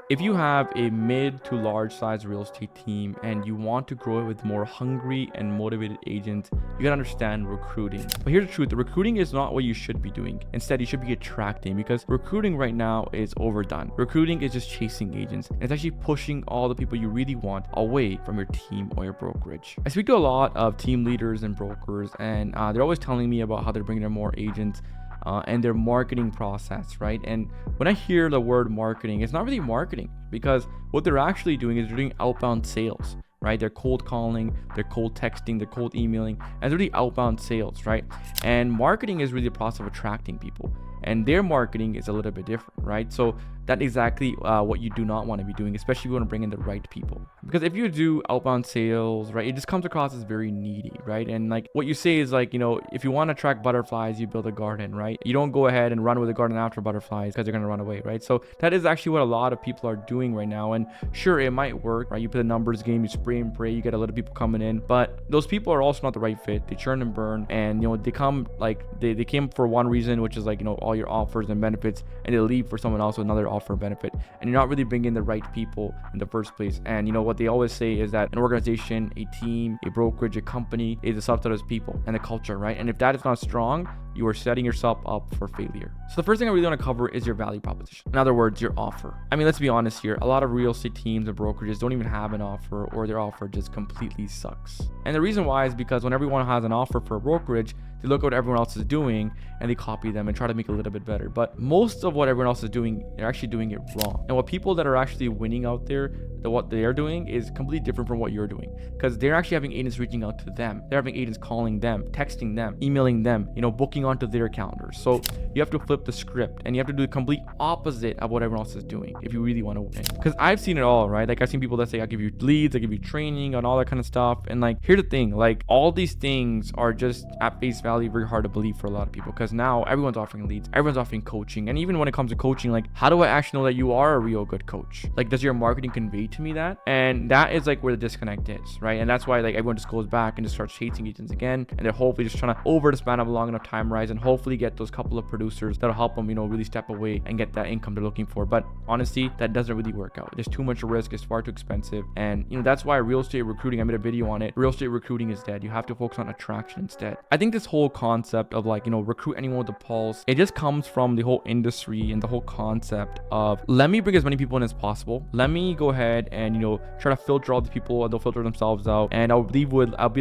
If you have a mid to large size real estate team and you want to grow it with more hungry and motivated agents, you gotta understand recruiting. But here's the truth, the recruiting is not what you should be doing. Instead, you should be attracting, because recruiting right now is overdone. Recruiting is just chasing agents. And it's actually pushing all the people you really want away from your team or your brokerage. I speak to a lot of team leaders and brokers, and they're always telling me about how they're bringing in more agents and their marketing process, right? And when I hear the word marketing, it's not really marketing, because what they're actually doing is they're doing outbound sales, right? They're cold calling, they're cold texting, they're cold emailing, and it's really outbound sales, right? And marketing is really the process of attracting people, and their marketing is a little bit different, right? So that's exactly what you do not want to be doing, especially if you want to bring in the right people. Because if you do outbound sales, right, it just comes across as very needy, right? And like what you say is like, you know, if you want to attract butterflies, you build a garden, right? You don't go ahead and run with the garden after butterflies because they're going to run away, right? So that is actually what a lot of people are doing right now. And sure, it might work, right? You play the numbers game, you spray and pray, you get a lot of people coming in, but those people are also not the right fit. They churn and burn, and you know, they come like they came for one reason, which is like, you know, all your offers and benefits, and they leave for someone else with another offer and benefit, and you're not really bringing the right people in the first place. And you know what they always say is that an organization, a team, a brokerage, a company is a subset of its people and the culture, right? And if that is not strong, you are setting yourself up for failure. So the first thing I really want to cover is your value proposition. In other words, your offer. I mean, let's be honest here. A lot of real estate teams and brokerages don't even have an offer, or their offer just completely sucks. And the reason why is because when everyone has an offer for a brokerage, they look at what everyone else is doing and they copy them and try to make it a little bit better. But most of what everyone else is doing, they're actually doing it wrong. And what people that are actually winning out there, what they're doing is completely different from what you're doing, because they're actually having agents reaching out to them. They're having agents calling them, texting them, emailing them, you know, booking onto their calendars. So you have to flip the script and you have to do the complete opposite of what everyone else is doing if you really want to win. Because I've seen it all, right? Like I've seen people that say, I'll give you leads, I give you training and all that kind of stuff. And like, here's the thing, like all these things are just at face value very hard to believe for a lot of people, because now everyone's offering leads, everyone's offering coaching. And even when it comes to coaching, like how do I actually know that you are a real good coach? Like, does your marketing convey to me that? And that is like where the disconnect is, right? And that's why like everyone just goes back and just starts chasing agents again, and they're hopefully just trying to over the span of a long enough time horizon, hopefully get those couple of producers that'll help them, you know, really step away and get that income they're looking for. But honestly, that doesn't really work out. There's too much risk, it's far too expensive. And you know, that's why real estate recruiting, I made a video on it, real estate recruiting is dead. You have to focus on attraction instead. I think this whole concept of like, you know, recruit anyone with a pulse, it just comes from the whole industry and the whole concept of, let me bring as many people in as possible, let me go ahead and, you know, try to filter all the people, and they'll filter themselves out, and I'll be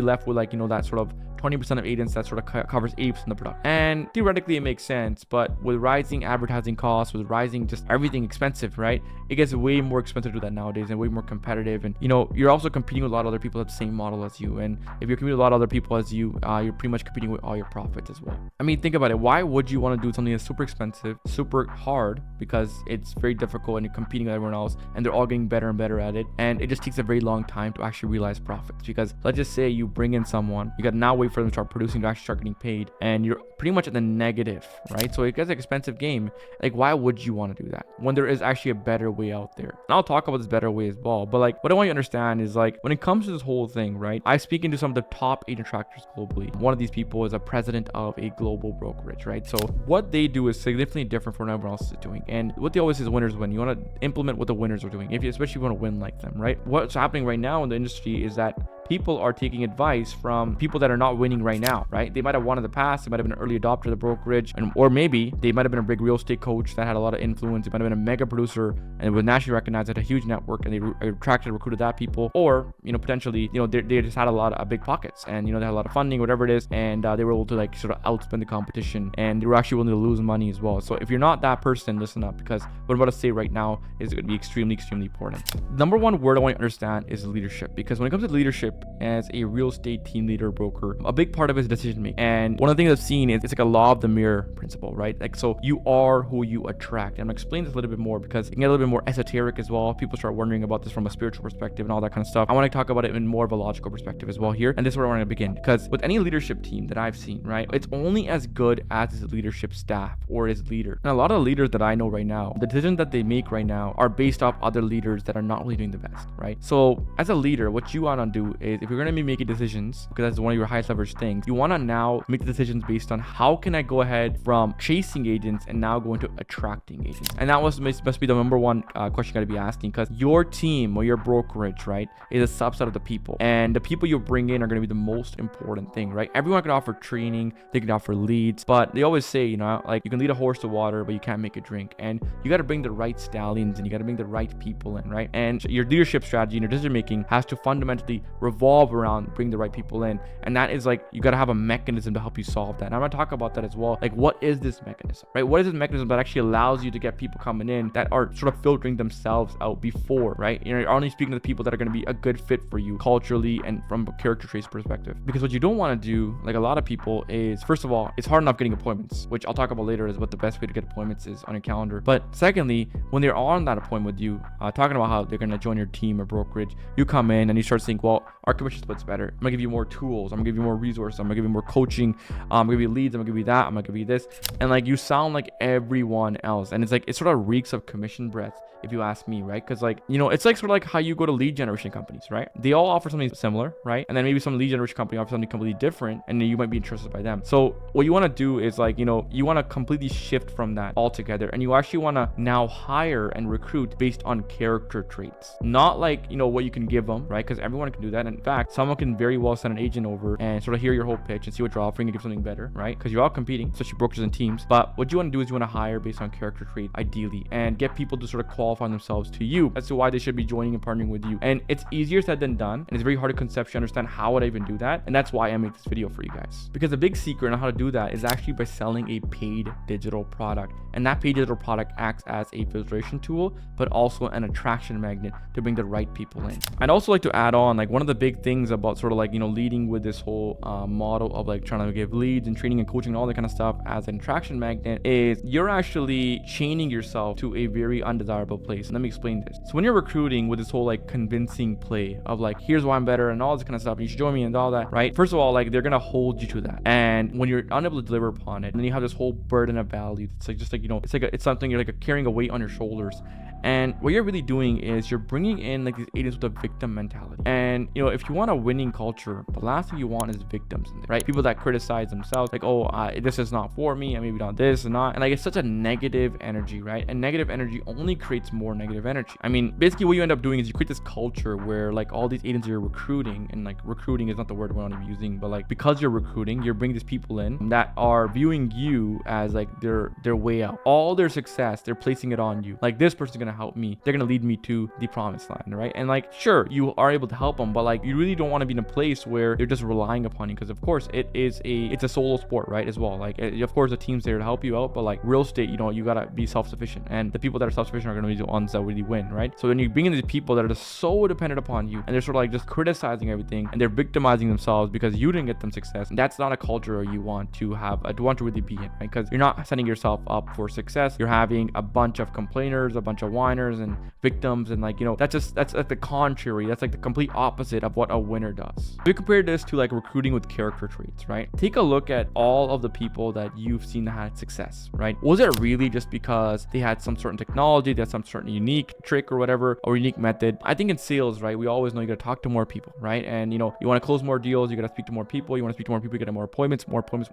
left with like, you know, that sort of 20% of agents that sort of covers 80% of the product. And theoretically it makes sense, but with rising advertising costs, with rising just everything expensive, right? It gets way more expensive to do that nowadays and way more competitive. And you know, you're also competing with a lot of other people that have the same model as you. And if you're competing with a lot of other people as you, you're pretty much competing with all your profits as well. I mean, think about it. Why would you want to do something that's super expensive, super hard, because it's very difficult and you're competing with everyone else and they're all getting better and better at it. And it just takes a very long time to actually realize profits, because let's just say you bring in someone, you got to now wait for them to start producing to actually start getting paid, and you're pretty much at the negative, right? So it gets an expensive game. Like, why would you want to do that when there is actually a better way out there? And I'll talk about this better way as well. But like, what I want you to understand is like, when it comes to this whole thing, right? I speak into some of the top agent attractors globally. One of these people is a president of a global brokerage, right? So what they do is significantly different from what everyone else is doing. And what they always say is winners win. You want to implement what the winners are doing, especially if you want to win like them, right? What's happening right now in the industry is that people are taking advice from people that are not winning right now, right? They might have won in the past. They might have been an early adopter of the brokerage, or maybe they might have been a big real estate coach that had a lot of influence. They might have been a mega producer and was nationally recognized, had a huge network, and they attracted, recruited that people. Or, you know, potentially, you know, they just had a lot of big pockets, and, you know, they had a lot of funding, whatever it is, and they were able to like sort of outspend the competition, and they were actually willing to lose money as well. So if you're not that person, listen up, because what I'm about to say right now is going to be extremely, extremely important. Number one word I want you to understand is leadership, because when it comes to leadership, as a real estate team leader or broker, a big part of it is decision making. And one of the things I've seen is it's like a law of the mirror principle, right? Like, so you are who you attract. And I'm gonna explain this a little bit more because it can get a little bit more esoteric as well. People start wondering about this from a spiritual perspective and all that kind of stuff. I want to talk about it in more of a logical perspective as well here. And this is where I want to begin, because with any leadership team that I've seen, right, it's only as good as its leadership staff or its leader. And a lot of the leaders that I know right now, the decisions that they make right now are based off other leaders that are not really doing the best, right? So as a leader, what you want to do is if you're going to be making decisions, because that's one of your highest leverage things, you want to now make the decisions based on how can I go ahead from chasing agents and now go into attracting agents. And that must be the number one question you got to be asking, because your team or your brokerage, right, is a subset of the people, and the people you bring in are going to be the most important thing, right? Everyone can offer training, they can offer leads, but they always say, you know, like you can lead a horse to water, but you can't make it drink. And you got to bring the right stallions and you got to bring the right people in, right? And your leadership strategy and your decision making has to fundamentally revolve around bring the right people in. And that is like, you got to have a mechanism to help you solve that. And I'm going to talk about that as well. Like, what is this mechanism, right? What is this mechanism that actually allows you to get people coming in that are sort of filtering themselves out before, right? You're only speaking to the people that are going to be a good fit for you culturally and from a character traits perspective. Because what you don't want to do, like a lot of people, is first of all, it's hard enough getting appointments, which I'll talk about later is what the best way to get appointments is on your calendar. But secondly, when they're on that appointment with you, talking about how they're going to join your team or brokerage, you come in and you start saying, well, our commission split's better. I'm going to give you more tools. I'm going to give you more resources. I'm going to give you more coaching. I'm going to give you leads. I'm going to give you that. I'm going to give you this. And like, you sound like everyone else. And it's like, it sort of reeks of commission breath, if you ask me, right? Because like, you know, it's like sort of like how you go to lead generation companies, right? They all offer something similar, right? And then maybe some lead generation company offers something completely different, and then you might be interested by them. So what you want to do is like, you know, you want to completely shift from that altogether, and you actually want to now hire and recruit based on character traits, not like, you know, what you can give them, right? Because everyone can do that. In fact, someone can very well send an agent over and sort of hear your whole pitch and see what you're offering and give something better, right? Because you're all competing, especially brokers and teams. But what you want to do is you want to hire based on character trait, ideally, and get people to sort of qualify themselves to you as to why they should be joining and partnering with you. And it's easier said than done, and it's very hard to conceptually understand how would I even do that. And that's why I make this video for you guys, because the big secret on how to do that is actually by selling a paid digital product. And that paid digital product acts as a filtration tool, but also an attraction magnet to bring the right people in. I'd also like to add on, like, one of the big things about sort of like, you know, leading with this whole model of like trying to give leads and training and coaching and all that kind of stuff as an attraction magnet is you're actually chaining yourself to a very undesirable place. And let me explain this. So when you're recruiting with this whole like convincing play of like, here's why I'm better and all this kind of stuff, and you should join me and all that, right? First of all, like, they're gonna hold you to that. And when you're unable to deliver upon it, and then you have this whole burden of value, it's like, just like, you know, it's something you're like carrying a weight on your shoulders. And what you're really doing is you're bringing in like these agents with a victim mentality. And, you know, if you want a winning culture, the last thing you want is victims in there, right? People that criticize themselves, like, oh, this is not for me, and maybe not this and not. And like, it's such a negative energy, right? And negative energy only creates more negative energy. I mean, basically what you end up doing is you create this culture where like all these agents you're recruiting, and like recruiting is not the word we're not even using, but like, because you're recruiting, you're bringing these people in that are viewing you as like their way out. All their success, they're placing it on you. Like, this person's gonna help me, they're gonna lead me to the promised land, right? And like, sure, you are able to help them, but like, you really don't want to be in a place where they're just relying upon you, because of course it's a solo sport, right? As well, like, of course the team's there to help you out, but like real estate, you know, you gotta be self-sufficient, and the people that are self-sufficient are gonna be the ones that really win, right? So when you bring in these people that are just so dependent upon you, and they're sort of like just criticizing everything, and they're victimizing themselves because you didn't get them success, and that's not a culture you want to have, want to really be in, right? Because you're not setting yourself up for success. You're having a bunch of complainers, a bunch of whiners and victims, and like, you know, that's like the contrary. That's like the complete opposite of what a winner does. If you compare this to like recruiting with character traits, right? Take a look at all of the people that you've seen that had success, right? Was it really just because they had some certain technology, they had some certain unique trick or whatever, or unique method? I think in sales, right, we always know you gotta talk to more people, right? And you know, you want to close more deals, you gotta speak to more people. You want to speak to more people, you get more appointments,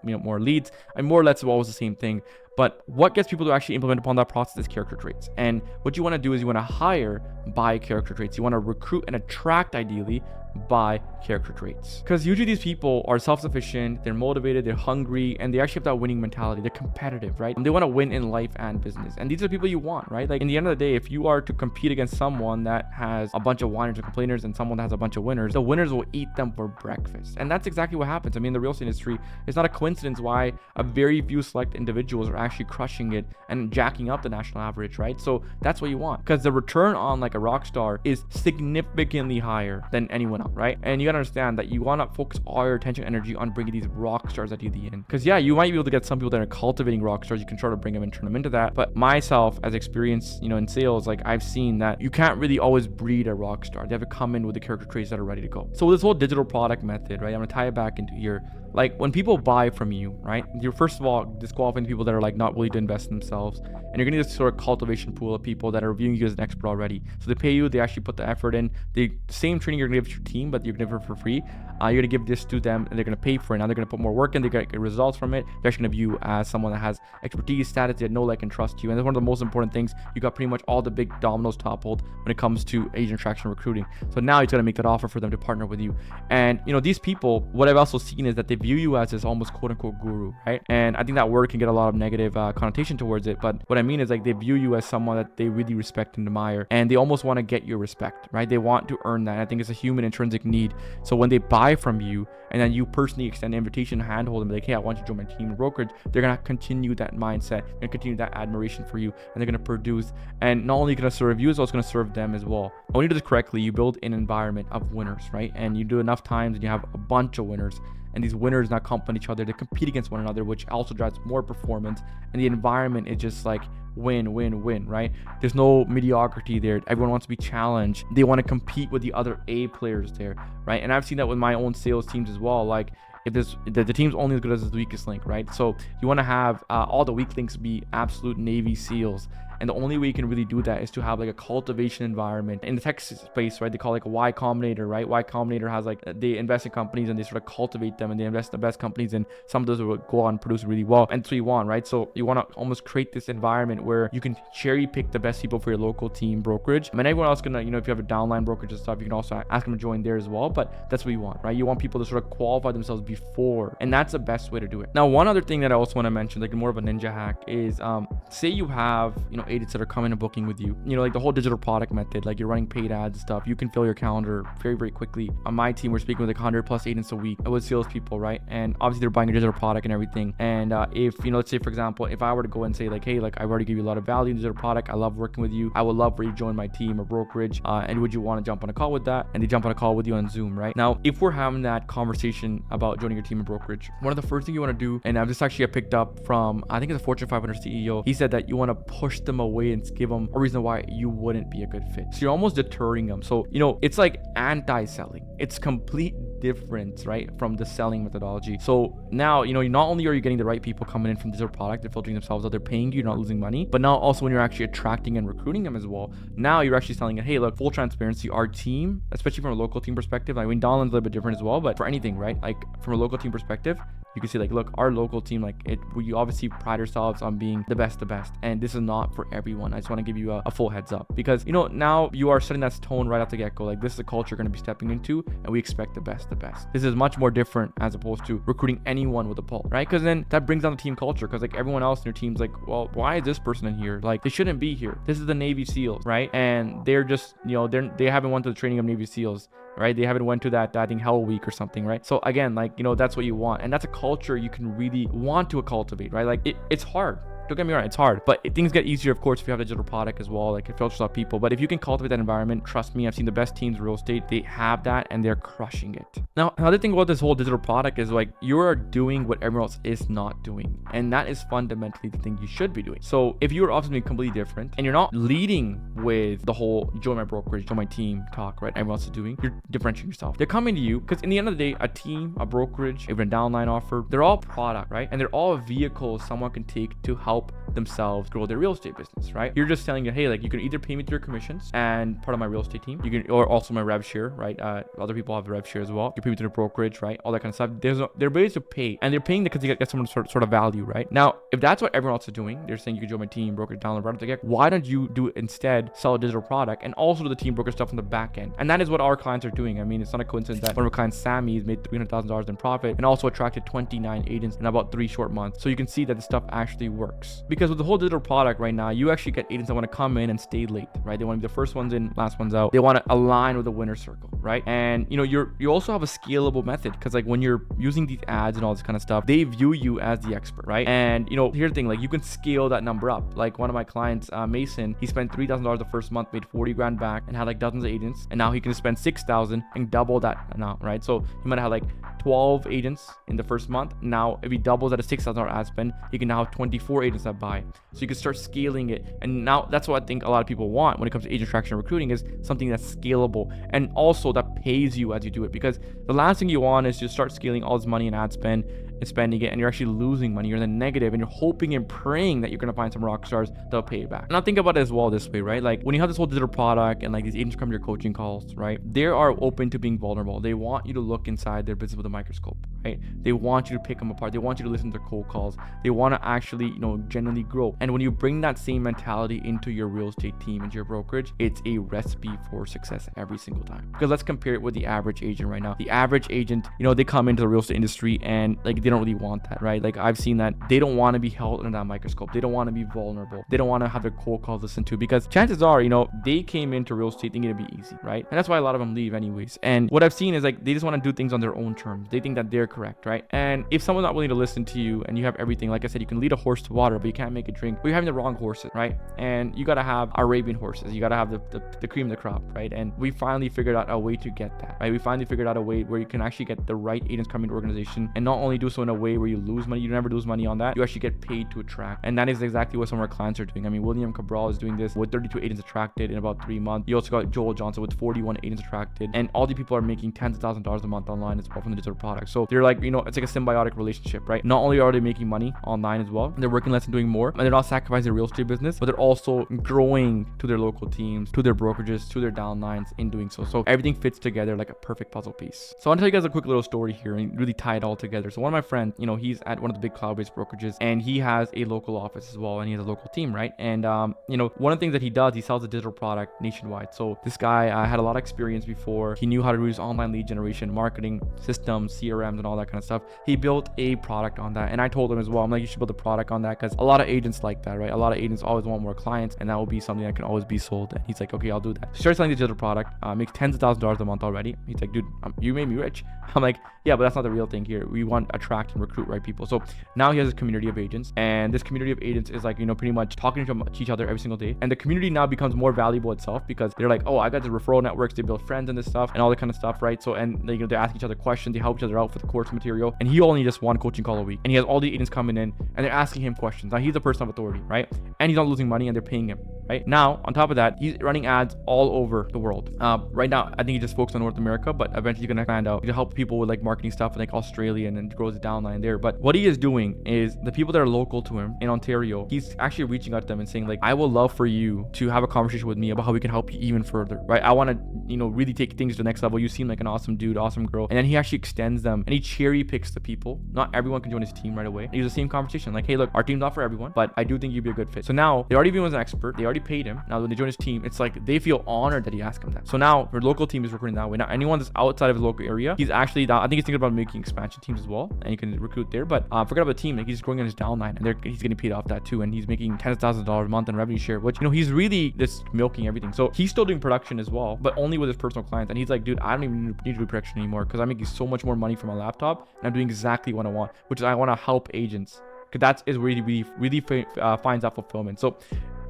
you know, more leads, and more or less it's always the same thing. But what gets people to actually implement upon that process is character traits. And what you want to do is you want to hire by character traits. You want to recruit and attract, ideally, by character traits. Because usually these people are self-sufficient, they're motivated, they're hungry, and they actually have that winning mentality. They're competitive, right? And they want to win in life and business. And these are the people you want, right? Like, in the end of the day, if you are to compete against someone that has a bunch of whiners and complainers and someone that has a bunch of winners, the winners will eat them for breakfast. And that's exactly what happens. I mean, in the real estate industry, it's not a coincidence why a very few select individuals are actually crushing it and jacking up the national average, right? So that's what you want, because the return on like a rock star is significantly higher than anyone else, right? And you gotta understand that you want to focus all your attention and energy on bringing these rock stars at you the end. Because yeah, you might be able to get some people that are cultivating rock stars. You can try to bring them and turn them into that. But myself, as experience, you know, in sales, like, I've seen that you can't really always breed a rock star. They have to come in with the character traits that are ready to go. So this whole digital product method, right? I'm gonna tie it back into here. Like, when people buy from you, right, you're first of all disqualifying people that are like not willing to invest in themselves, and you're getting this sort of cultivation pool of people that are viewing you as an expert already. So they pay you, they actually put the effort in. The same training you're gonna give to your team, but you're gonna give it for free. You're gonna give this to them, and they're gonna pay for it. Now they're gonna put more work in, they're gonna get results from it. They're actually gonna view you as someone that has expertise, status, they know, like, and trust you. And that's one of the most important things. You got pretty much all the big dominoes toppled when it comes to agent attraction recruiting. So now it's gonna make that offer for them to partner with you. And these people, what I've also seen is that they view you as this almost quote unquote guru, right? And I think that word can get a lot of negative connotation towards it. But what I mean is, like, they view you as someone that they really respect and admire, and they almost want to get your respect, right? They want to earn that. I think it's a human intrinsic need. So when they buy from you and then you personally extend an invitation, handhold them, like, hey, I want you to join my team in brokerage, they're gonna continue that mindset and continue that admiration for you, and they're gonna produce. And not only gonna serve you, it's also gonna serve them as well. When you do this correctly, you build an environment of winners, right? And you do enough times and you have a bunch of winners, and these winners not complement each other, they compete against one another, which also drives more performance, and the environment is just like win, win, win, right? There's no mediocrity there. Everyone wants to be challenged. They want to compete with the other A players there, right? And I've seen that with my own sales teams as well. Like, if the team's only as good as its weakest link, right? So you want to have all the weak links be absolute Navy SEALs. And the only way you can really do that is to have like a cultivation environment in the tech space, right? They call it like a Y Combinator, right? Y Combinator has like, they invest in companies and they sort of cultivate them, and they invest in the best companies, and some of those will go on and produce really well. And so you want, right? So you want to almost create this environment where you can cherry pick the best people for your local team brokerage. I mean, everyone else can, if you have a downline brokerage and stuff, you can also ask them to join there as well. But that's what you want, right? You want people to sort of qualify themselves before, and that's the best way to do it. Now, one other thing that I also want to mention, like more of a ninja hack, is say you have, agents that are coming and booking with you, like the whole digital product method, like you're running paid ads and stuff, you can fill your calendar very, very quickly. On my team, we're speaking with like 100 plus agents a week with salespeople, right? And obviously they're buying a digital product and everything. And if, let's say, for example, if I were to go and say like, hey, like I've already given you a lot of value in digital product, I love working with you, I would love for you to join my team or brokerage, and would you want to jump on a call with that? And they jump on a call with you on Zoom, right? Now, if we're having that conversation about joining your team in brokerage, one of the first things you want to do, and this actually I picked up from, I think it's a Fortune 500 CEO, he said that you want to push them away and give them a reason why you wouldn't be a good fit. So you're almost deterring them. So, it's like anti-selling. It's complete difference, right, from the selling methodology. So now, not only are you getting the right people coming in from digital product, they're filtering themselves out, they're paying you, you're not losing money, but now also when you're actually attracting and recruiting them as well, now you're actually selling it, hey, look, full transparency, our team, especially from a local team perspective, I mean, Downline's a little bit different as well, but for anything, right, like from a local team perspective, you can see like, look, our local team, like we obviously pride ourselves on being the best, and this is not for everyone. I just want to give you a full heads up, because now you are setting that tone right off the get-go, like this is the culture you're going to be stepping into, and we expect the best. This is much more different as opposed to recruiting anyone with a pull, right? Because then that brings down the team culture, because like everyone else in your team's like, well, why is this person in here? Like they shouldn't be here. This is the Navy SEALs, right? And they're just, they haven't went to the training of Navy SEAls, right? They haven't went to that, I think, Hell Week or something, right? So again, like, that's what you want, and that's a culture you can really want to cultivate, right? Like it's hard. Don't get me wrong, it's hard, but things get easier, of course, if you have a digital product as well, like it filters out people. But if you can cultivate that environment, trust me, I've seen the best teams in real estate, they have that and they're crushing it. Now, another thing about this whole digital product is like you are doing what everyone else is not doing, and that is fundamentally the thing you should be doing. So if you're obviously completely different and you're not leading with the whole join my brokerage, join my team talk, right, everyone else is doing, you're differentiating yourself. They're coming to you because in the end of the day, a team, a brokerage, even a downline offer, they're all product, right? And they're all vehicles someone can take to help themselves grow their real estate business, right? You're just telling you, hey, like you can either pay me through your commissions and part of my real estate team, you can, or also my rev share, right? Other people have the rev share as well. You can pay me through the brokerage, right? All that kind of stuff. There are ways to pay, and they're paying because they get some sort of value, right? Now, if that's what everyone else is doing, they're saying you can join my team, brokerage, downline, right? Like, why don't you do it instead, sell a digital product and also do the team broker stuff on the back end? And that is what our clients are doing. I mean, it's not a coincidence that one of our clients, Sammy, has made $300,000 in profit and also attracted 29 agents in about 3 short months. So you can see that the stuff actually works, because with the whole digital product right now, you actually get agents that want to come in and stay late, right? They want to be the first ones in, last ones out. They want to align with the winner circle, right? And you also have a scalable method, because like when you're using these ads and all this kind of stuff, they view you as the expert, right? And here's the thing, like you can scale that number up. Like one of my clients, Mason, he spent $3,000 the first month, made 40 grand back, and had like dozens of agents, and now he can spend 6,000 and double that amount, right? So he might have like 12 agents in the first month. Now if he doubles at a $6,000 ad spend, he can now have 24 agents that buy. So you can start scaling it. And now that's what I think a lot of people want when it comes to agent attraction and recruiting, is something that's scalable and also that pays you as you do it. Because the last thing you want is to start scaling all this money in ad spend and spending it, and you're actually losing money. You're in the negative, and you're hoping and praying that you're gonna find some rock stars that'll pay you back. Now think about it as well this way, right? Like when you have this whole digital product and like these agents come to your coaching calls, right? They are open to being vulnerable. They want you to look inside their business with a microscope, right? They want you to pick them apart. They want you to listen to their cold calls. They want to actually, genuinely grow. And when you bring that same mentality into your real estate team, into your brokerage, it's a recipe for success every single time. Because let's compare it with the average agent right now. The average agent, they come into the real estate industry and like they don't really want that, right? Like I've seen that they don't want to be held under that microscope. They don't want to be vulnerable. They don't want to have their cold calls listened to, because chances are, they came into real estate thinking it'd be easy, right? And that's why a lot of them leave anyways. And what I've seen is like they just want to do things on their own terms. They think that they're correct, right? And if someone's not willing to listen to you and you have everything, like I said, you can lead a horse to water, but you can't make it drink. But you're having the wrong horses, right? And you got to have Arabian horses. You got to have the cream of the crop, right? And we finally figured out a way to get that, right? We finally figured out a way where you can actually get the right agents coming to organization, and not only do so in a way where you lose money, you never lose money on that, you actually get paid to attract. And that is exactly what some of our clients are doing. I mean, William Cabral is doing this with 32 agents attracted in about 3 months. You also got Joel Johnson with 41 agents attracted, and all the people are making tens of thousands of dollars a month online as well from the digital product. So they're like, it's like a symbiotic relationship, right? Not only are they making money online as well, they're working less and doing more, and they're not sacrificing their real estate business, but they're also growing to their local teams, to their brokerages, to their downlines in doing so. So everything fits together like a perfect puzzle piece. So I want to tell you guys a quick little story here and really tie it all together. So one of my friends, he's at one of the big cloud-based brokerages, and he has a local office as well, and he has a local team, right? And one of the things that he does, he sells a digital product nationwide. So this guy had a lot of experience before. He knew how to use online lead generation, marketing systems, CRMs, and all that kind of stuff. He built a product on that, and I told him as well, I'm like, you should build a product on that, because a lot of agents like that, right? A lot of agents always want more clients, and that will be something that can always be sold. And he's like, okay, I'll do that. So he started selling the digital product, makes tens of thousands of dollars a month already. He's like, dude, you made me rich. I'm like, yeah, but that's not the real thing here. We want to attract and recruit right people. So now he has a community of agents, and this community of agents is like, pretty much talking to each other every single day. And the community now becomes more valuable itself, because they're like, oh, I got the referral networks, they build friends and this stuff and all that kind of stuff, right? So, and they ask each other questions, they help each other out for the course material. And he only just one coaching call a week, and he has all the agents coming in and they're asking him questions. Now he's a person of authority, right? And he's not losing money, and they're paying him, right? Now, on top of that, he's running ads all over the world. Right now, I think he just focused on North America, but eventually he's gonna expand out to help people with like marketing stuff in like Australia, and then grows the downline there. But what he is doing is the people that are local to him in Ontario, he's actually reaching out to them and saying like, I would love for you to have a conversation with me about how we can help you even further, right? I want to, really take things to the next level. You seem like an awesome dude, awesome girl. And then he actually extends them, and he cherry picks the people. Not everyone can join his team right away. And he's the same conversation, like, hey, look, our team's not for everyone, but I do think you'd be a good fit. So now they already view him as an expert. They already paid him. Now when they join his team, it's like they feel honored that he asked him that. So now your local team is recruiting that way. Now anyone that's outside of his local area, he's actually, I think he's thinking about making expansion teams as well, and you can recruit there. But forget about the team. Like he's growing on his downline, and he's getting paid off that too, and he's making tens of thousands of dollars a month in revenue share, which he's really just milking everything. So he's still doing production as well, but only with his personal clients. And he's like, dude, I don't even need to do production anymore, because I'm making so much more money from my laptop, and I'm doing exactly what I want, which is I want to help agents, because that is where he really finds that fulfillment. So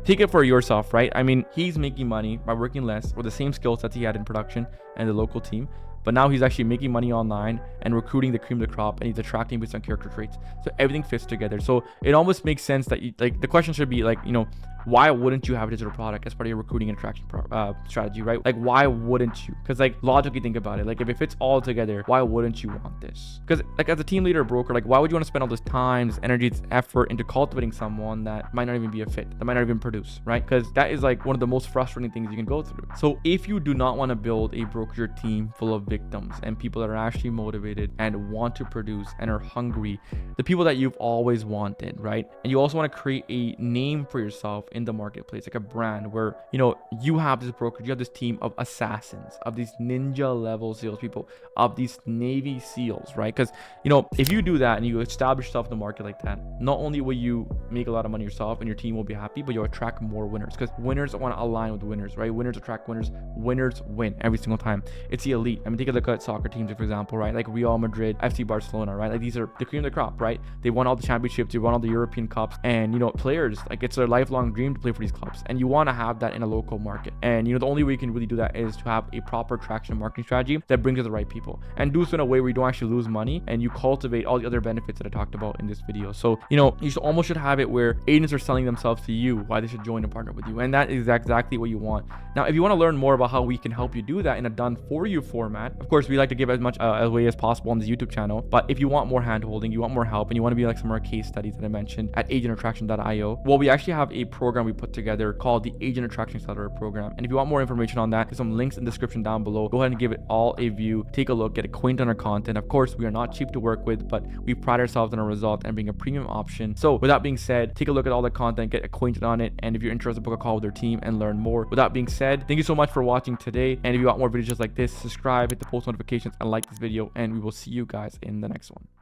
take it for yourself, right? I mean, he's making money by working less with the same skill sets he had in production and the local team, but now he's actually making money online and recruiting the cream of the crop, and he's attracting based on character traits. So everything fits together. So it almost makes sense that the question should be like, why wouldn't you have a digital product as part of your recruiting and attraction strategy, right? Like, why wouldn't you? Because like logically think about it. Like if it fits all together, why wouldn't you want this? Because like as a team leader or broker, like why would you want to spend all this time, this energy, this effort into cultivating someone that might not even be a fit, that might not even produce, right? Because that is like one of the most frustrating things you can go through. So if you do not want to build a brokerage team full of victims and people that are actually motivated and want to produce and are hungry, the people that you've always wanted, right? And you also want to create a name for yourself in the marketplace, like a brand where you have this brokerage, you have this team of assassins, of these ninja level salespeople, of these Navy SEALs, right? Because if you do that and you establish yourself in the market like that, not only will you make a lot of money yourself and your team will be happy, but you'll attract more winners, because winners want to align with winners, right? Winners attract winners. Winners win every single time. It's the elite. I mean, take a look at soccer teams, for example, right? Like Real Madrid, FC Barcelona, right? Like these are the cream of the crop, right? They won all the championships, they won all the European cups, and players, like it's their lifelong dream to play for these clubs, and you want to have that in a local market. And the only way you can really do that is to have a proper traction marketing strategy that brings you the right people, and do so in a way where you don't actually lose money, and you cultivate all the other benefits that I talked about in this video. So you should have it where agents are selling themselves to you why they should join and partner with you, and that is exactly what you want. Now if you want to learn more about how we can help you do that in a done for you format, that. Of course, we like to give as much away as possible on this YouTube channel. But if you want more hand holding, you want more help, and you want to be like some more case studies that I mentioned at agentattraction.io, well, we actually have a program we put together called the Agent Attraction Accelerator Program. And if you want more information on that, there's some links in the description down below. Go ahead and give it all a view, take a look, get acquainted on our content. Of course, we are not cheap to work with, but we pride ourselves on our result and being a premium option. So with that being said, take a look at all the content, get acquainted on it, and if you're interested, book a call with our team and learn more. With that being said, thank you so much for watching today, and if you want more videos just like this, subscribe, hit the post notifications, and like this video, and we will see you guys in the next one.